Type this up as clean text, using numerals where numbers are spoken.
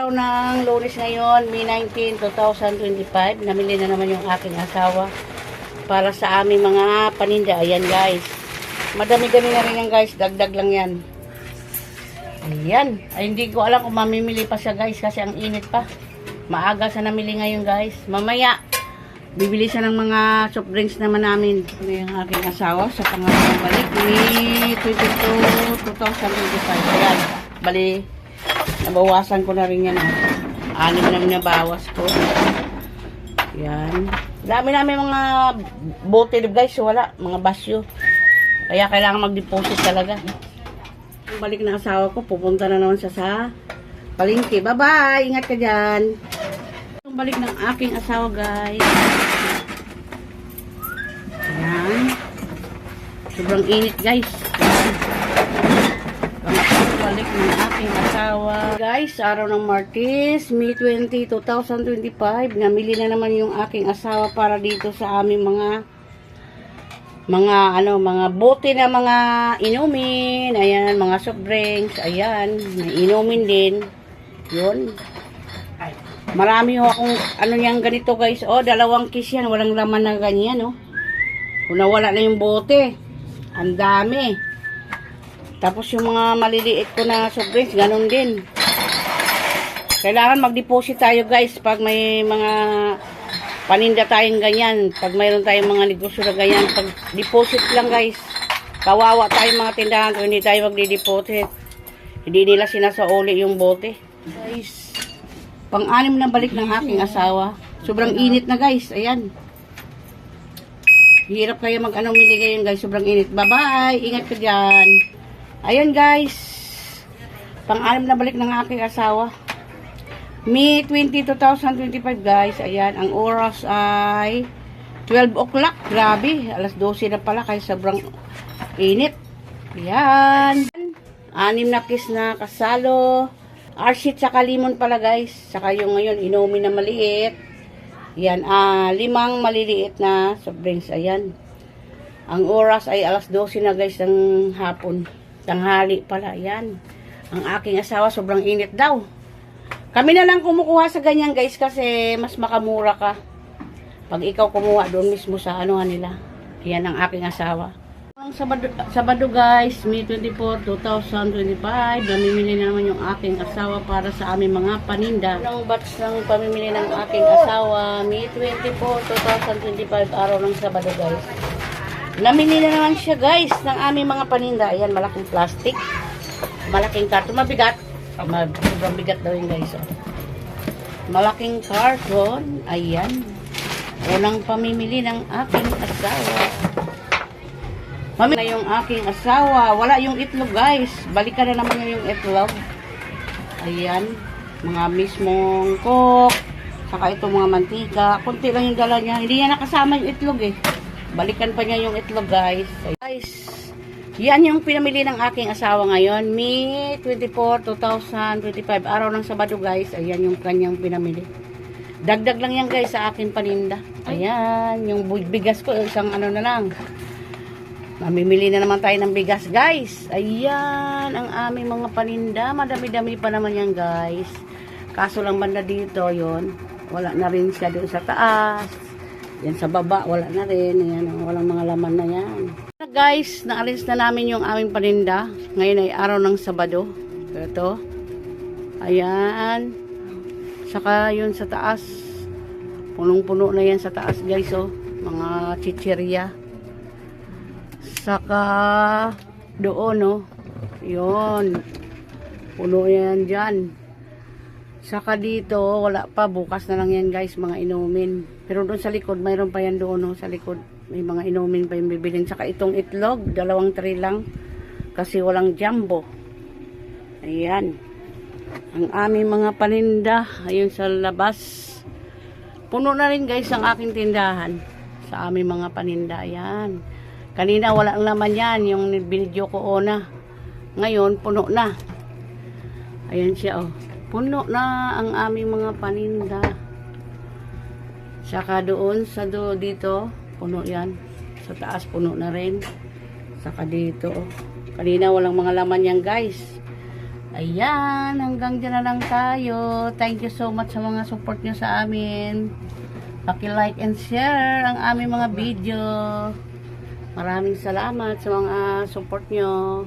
Araw ng Lunes ngayon, May 19, 2025. Namili na naman yung aking asawa para sa aming mga paninda. Ayan guys. Madami-dami na rin yan guys. Dagdag lang yan. Ayan. Ay, hindi ko alam kung mamimili pa siya guys kasi ang init pa. Maaga sa namili ngayon guys. Mamaya, bibili siya ng mga soft drinks naman namin. Ano yung aking asawa sa pangalawang balik. May 22, 2025. Ayan. Bali, nabawasan ko na rin yan. 6 na nabawas ko. Ayan. Dami namin mga bote guys. Wala. Mga basyo. Kaya kailangan mag-deposit talaga. Balik na asawa ko. Pupunta na naman siya sa palengke. Bye-bye. Ingat ka dyan. Balik ng aking asawa guys. Ayan. Sobrang init guys. Balik ng aking asawa. Guys, araw ng Martes, May 20, 2025. Namili na naman yung aking asawa para dito sa aming mga bote na mga inumin. Ayan, mga soft drinks. Ayan, may inumin din. Yun. Marami ho akong yang ganito guys. Oh, 2 case yan. Walang laman na ganyan, oh. Kung nawala na yung bote. Ang dami. Tapos yung mga maliliit ko na soft drinks, ganun din. Kailangan mag-deposit tayo guys pag may mga paninda tayong ganyan. Pag mayroon tayong mga negosyo na ganyan, pag deposit lang guys. Kawawa tayong mga tindahan kung hindi tayo magdi-deposit. Hindi nila sinasauli yung bote. Guys, pang-6 na balik ng aking asawa. Sobrang init na guys. Ayan. Hirap kayo mag-mili ngayon guys. Sobrang init. Bye-bye. Ingat ka dyan. Ayan guys. Pang-6 na balik ng aking asawa. May 20, 2025 guys. Ayan. Ang oras ay 12 o'clock. Grabe. Alas 12 na pala kaya sobrang init. Ayan. 6 na kiss na kasalo. Arshit saka limon pala guys. Saka yung ngayon inumin na maliit. Yan, 5 maliliit na soft drinks. Ayan. Ang oras ay alas 12 na guys ng hapon. Tanghali pala. Ayan. Ang aking asawa sobrang init daw. Kami na lang kumukuha sa ganyan guys kasi mas makamura ka. Pag ikaw kumuha doon mismo sa anuhan nila. Ayan ang aking asawa. Sabado guys, May 24, 2025, namimili na naman yung aking asawa para sa aming mga paninda. Ang batch ng pamimili ng aking asawa, May 24, 2025, araw ng Sabado guys. Namili na naman siya guys ng aming mga paninda. Ayan, malaking plastic. Malaking karton. Mabigat. Sobrang bigat daw yun guys. Oh. Malaking karton. Ayan. Unang pamimili ng aking asawa. Mami na yung aking asawa. Wala yung itlog guys. Balikan na naman yung itlog. Ayan. Mga mismong coke. Saka itong mga mantika. Kunti lang yung dala niya. Hindi niya nakasama yung itlog eh. Balikan pa niya yung itlog guys. Guys. Yan yung pinamili ng aking asawa ngayon. May 24, 2025. Araw ng Sabado guys. Ayan yung kanyang pinamili. Dagdag lang yan guys sa aking paninda. Ayan. Yung bigas ko. Isang ano na lang. Mamimili na naman tayo ng bigas, guys. Ayan, ang aming mga paninda. Madami-dami pa naman yan, guys. Kaso lang banda dito, yon wala na rin siya doon sa taas. Yan sa baba, wala na rin. Ayan, walang mga laman na yan. Guys, naalis na namin yung aming paninda. Ngayon ay araw ng Sabado. Ito. Ayan. Saka yun sa taas. Punong-puno na yan sa taas, guys, oh. Mga chichirya. Saka doon, no? Yun. Puno yan dyan. Saka dito, wala pa. Bukas na lang yan, guys, mga inumin. Pero doon sa likod, mayroon pa yan doon, no? Sa likod, may mga inumin pa yung bibilin. Saka itong itlog, 2 tray lang. Kasi walang jumbo. Ayan. Ang aming mga paninda. Ayun sa labas. Puno na rin, guys, ang aking tindahan. Sa aming mga paninda. Ayan. Kanina wala naman yan, yung video ko una. Ngayon, puno na. Ayan siya, oh. Puno na ang aming mga paninda. Saka doon, dito, puno yan. Sa taas, puno na rin. Saka dito, oh. Kanina walang mga laman yan, guys. Ayan, hanggang dyan na lang tayo. Thank you so much sa mga support nyo sa amin. Paki-like and share ang aming mga video. Maraming salamat sa mga support nyo.